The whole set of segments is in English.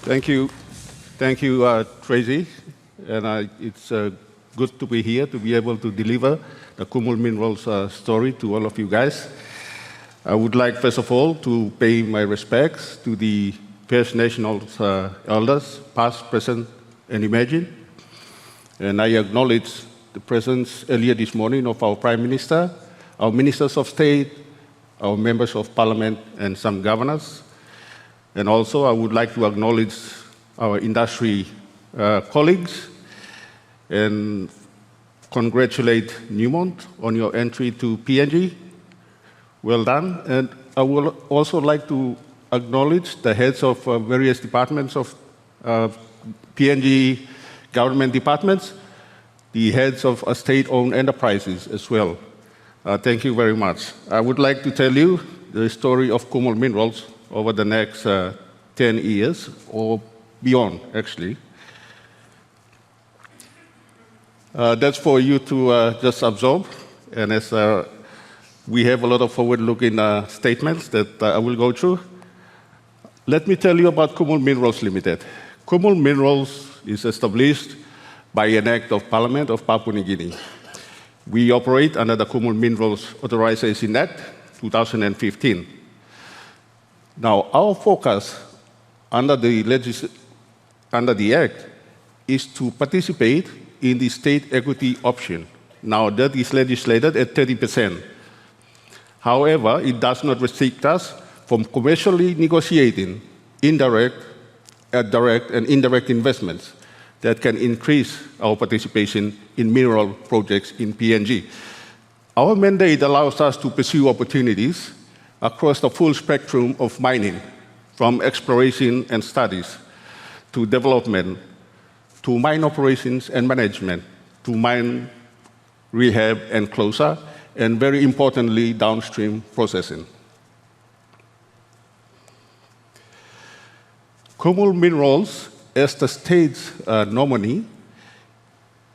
Thank you, Tracy. And it's good to be here to be able to deliver the Kumul Minerals story to all of you guys. I would like, first of all, to pay my respects to the First Nations elders, past, present, and emerging. And I acknowledge the presence earlier this morning of our Prime Minister, our Ministers of State, our Members of Parliament, and some governors. And also, I would like to acknowledge our industry colleagues and congratulate Newmont on your entry to PNG. Well done. And I would also like to acknowledge the heads of various departments of PNG government departments, the heads of state-owned enterprises as well. Thank you very much. I would like to tell you the story of Kumul Minerals over the next 10 years or beyond, actually. That's for you to just absorb. And as we have a lot of forward-looking statements that I will go through, let me tell you about Kumul Minerals Limited. Kumul Minerals is established by an act of Parliament of Papua New Guinea. We operate under the Kumul Minerals Authorization Act 2015. Now, our focus under the Act is to participate in the state equity option. Now, that is legislated at 30%. However, it does not restrict us from commercially negotiating indirect, direct, and indirect investments that can increase our participation in mineral projects in PNG. Our mandate allows us to pursue opportunities across the full spectrum of mining, from exploration and studies to development, to mine operations and management, to mine rehab and closure, and very importantly, downstream processing. Kumul Minerals, as the state's nominee,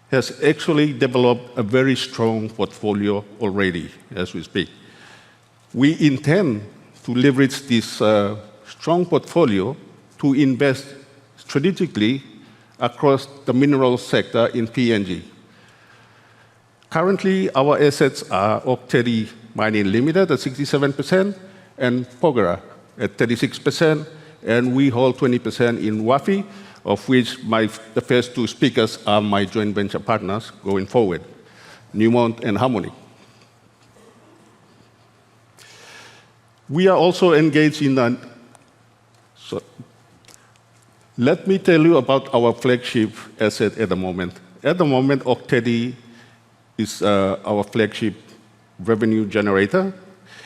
has actually developed a very strong portfolio already as we speak. We intend to leverage this strong portfolio to invest strategically across the mineral sector in PNG. Currently, our assets are Oktedi Mining Limited at 67% and Pogera at 36%, and we hold 20% in Wafi, of which the first two speakers are my joint venture partners going forward, Newmont and Harmony. We are also engaged in let me tell you about our flagship asset at the moment. At the moment, Oktedi is our flagship revenue generator.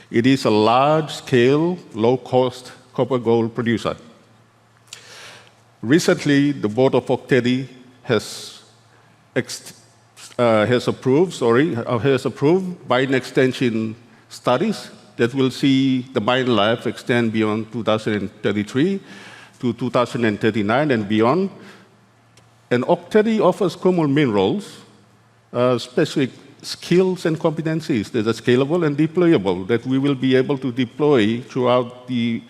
It is a large-scale, low-cost copper-gold producer. Recently, the board of Oktedi has approved mine extension studies that will see the mine life extend beyond 2033 to 2039 and beyond. And Oktedi offers Kumul Minerals specific skills and competencies that are scalable and deployable that we will be able to deploy throughout the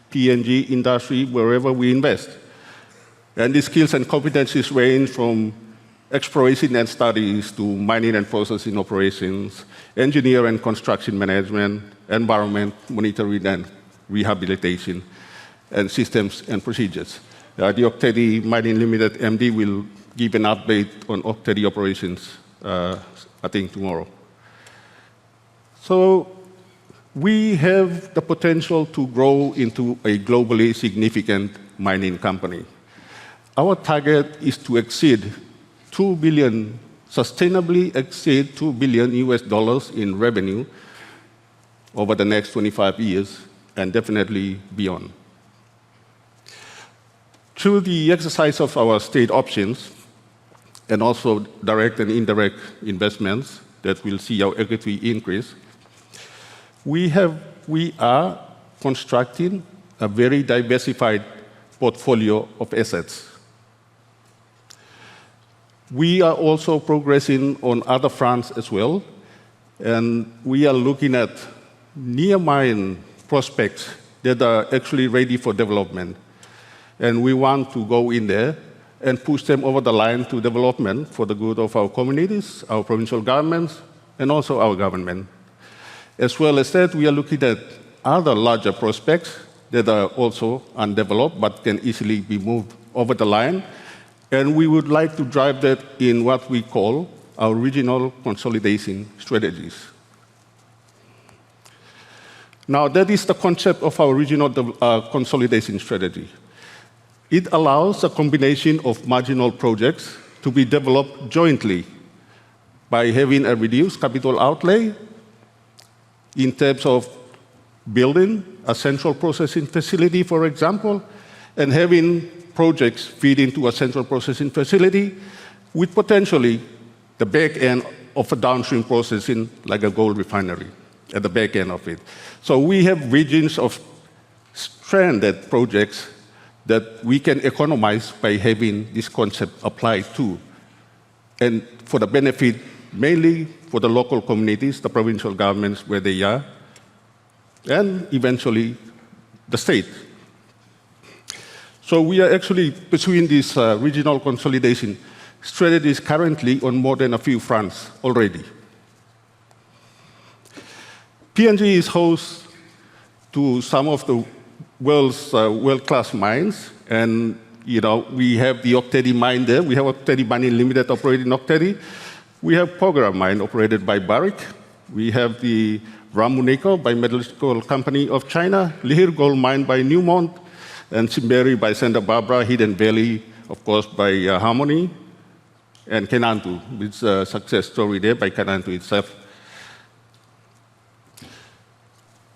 PNG industry wherever we invest. And these skills and competencies range from exploration and studies to mining and processing operations, engineer and construction management, environment monitoring and rehabilitation, and systems and procedures. The Oktedi Mining Limited MD will give an update on Oktedi operations, I think, tomorrow. So we have the potential to grow into a globally significant mining company. Our target is to sustainably exceed $2 billion in revenue over the next 25 years, and definitely beyond. Through the exercise of our state options, and also direct and indirect investments that will see our equity increase, we are constructing a very diversified portfolio of assets. We are also progressing on other fronts as well, and we are looking at near mine prospects that are actually ready for development. and we want to go in there and push them over the line to development for the good of our communities, our provincial governments, and also our government. As well as that, we are looking at other larger prospects that are also undeveloped but can easily be moved over the line. And we would like to drive that in what we call our regional consolidation strategies. Now, that is the concept of our regional consolidation strategy. It allows a combination of marginal projects to be developed jointly by having a reduced capital outlay in terms of building a central processing facility, for example, and having projects feed into a central processing facility with potentially the back end of a downstream processing like a gold refinery at the back end of it. So we have regions of stranded projects that we can economize by having this concept applied to, and for the benefit mainly for the local communities, the provincial governments where they are, and eventually the state. So we are actually pursuing this regional consolidation strategies currently on more than a few fronts already. PNG is host to some of the world's world-class mines, and we have the Octedi mine there. We have Octedi Mining Limited operating Octedi. We have Porgera mine operated by Barrick. We have the Ramunico by Metallurgical Company of China, Lihir Gold Mine by Newmont, and Simberi by Santa Barbara, Hidden Valley, of course, by Harmony, and Kenantu, with a success story there by Kenantu itself.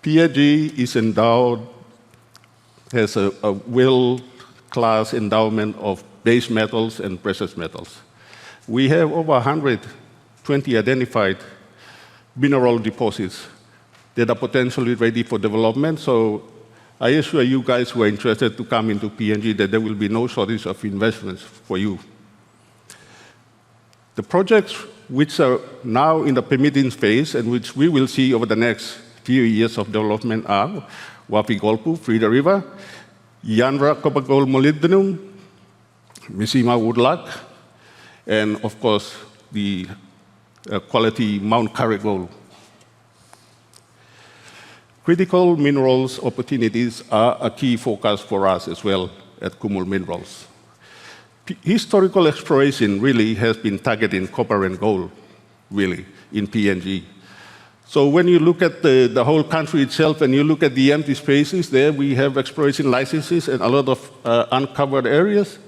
PNG is endowed, has a world-class endowment of base metals and precious metals. We have over 120 identified mineral deposits that are potentially ready for development. So I assure you guys who are interested to come into PNG that there will be no shortage of investments for you. The projects which are now in the permitting phase and which we will see over the next few years of development are Wafi-Golpu, Frida River, Yanra Copper Gold Molybdenum, Mishima Woodlark, and of course the quality Mount Carrick Gold. Critical minerals opportunities are a key focus for us as well at Kumul Minerals. Historical exploration really has been targeting copper and gold, really, in PNG. So when you look at the whole country itself and you look at the empty spaces there, we have exploration licenses and a lot of uncovered areas.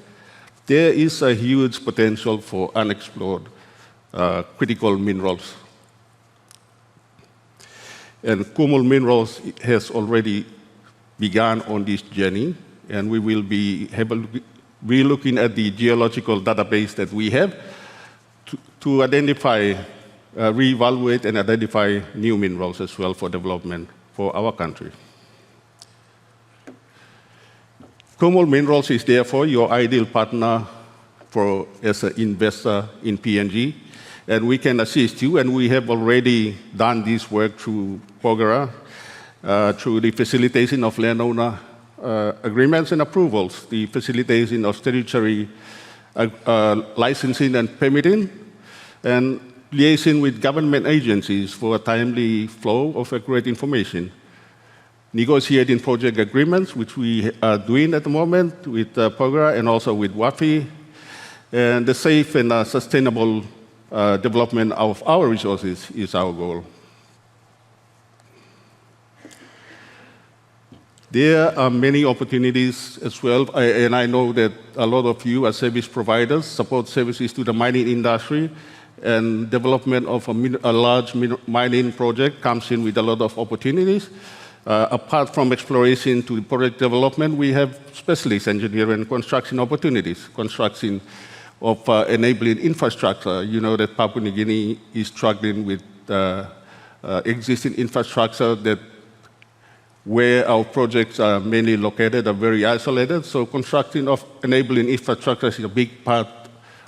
There is a huge potential for unexplored critical minerals. And Kumul Minerals has already begun on this journey, and we will be looking at the geological database that we have to identify, reevaluate and identify new minerals as well for development for our country. Kumul Minerals is therefore your ideal partner as an investor in PNG, and we can assist you, and we have already done this work through Porgera, through the facilitation of landowner agreements and approvals, the facilitation of statutory licensing and permitting, and liaising with government agencies for a timely flow of accurate information. Negotiating project agreements, which we are doing at the moment with Porgera and also with WAFI, and the safe and sustainable development of our resources is our goal. There are many opportunities as well, and I know that a lot of you as service providers support services to the mining industry, and development of a large mining project comes in with a lot of opportunities. Apart from exploration to project development, we have specialist engineering and construction opportunities, construction of enabling infrastructure. You know that Papua New Guinea is struggling with existing infrastructure that where our projects are mainly located are very isolated, so constructing of enabling infrastructure is a big part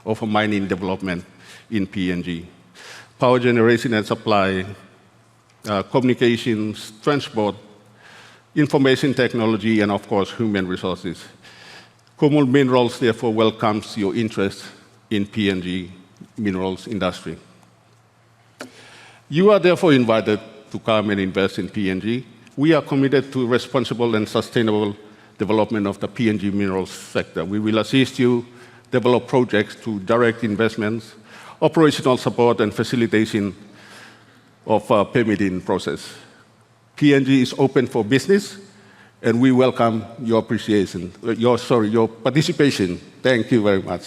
of a mining development in PNG. Power generation and supply, communications, transport, information technology, and of course, human resources. Kumul Minerals therefore welcomes your interest in PNG minerals industry. You are therefore invited to come and invest in PNG. We are committed to responsible and sustainable development of the PNG minerals sector. We will assist you develop projects to direct investments, operational support, and facilitation of permitting process. PNG is open for business, and we welcome your participation. Thank you very much.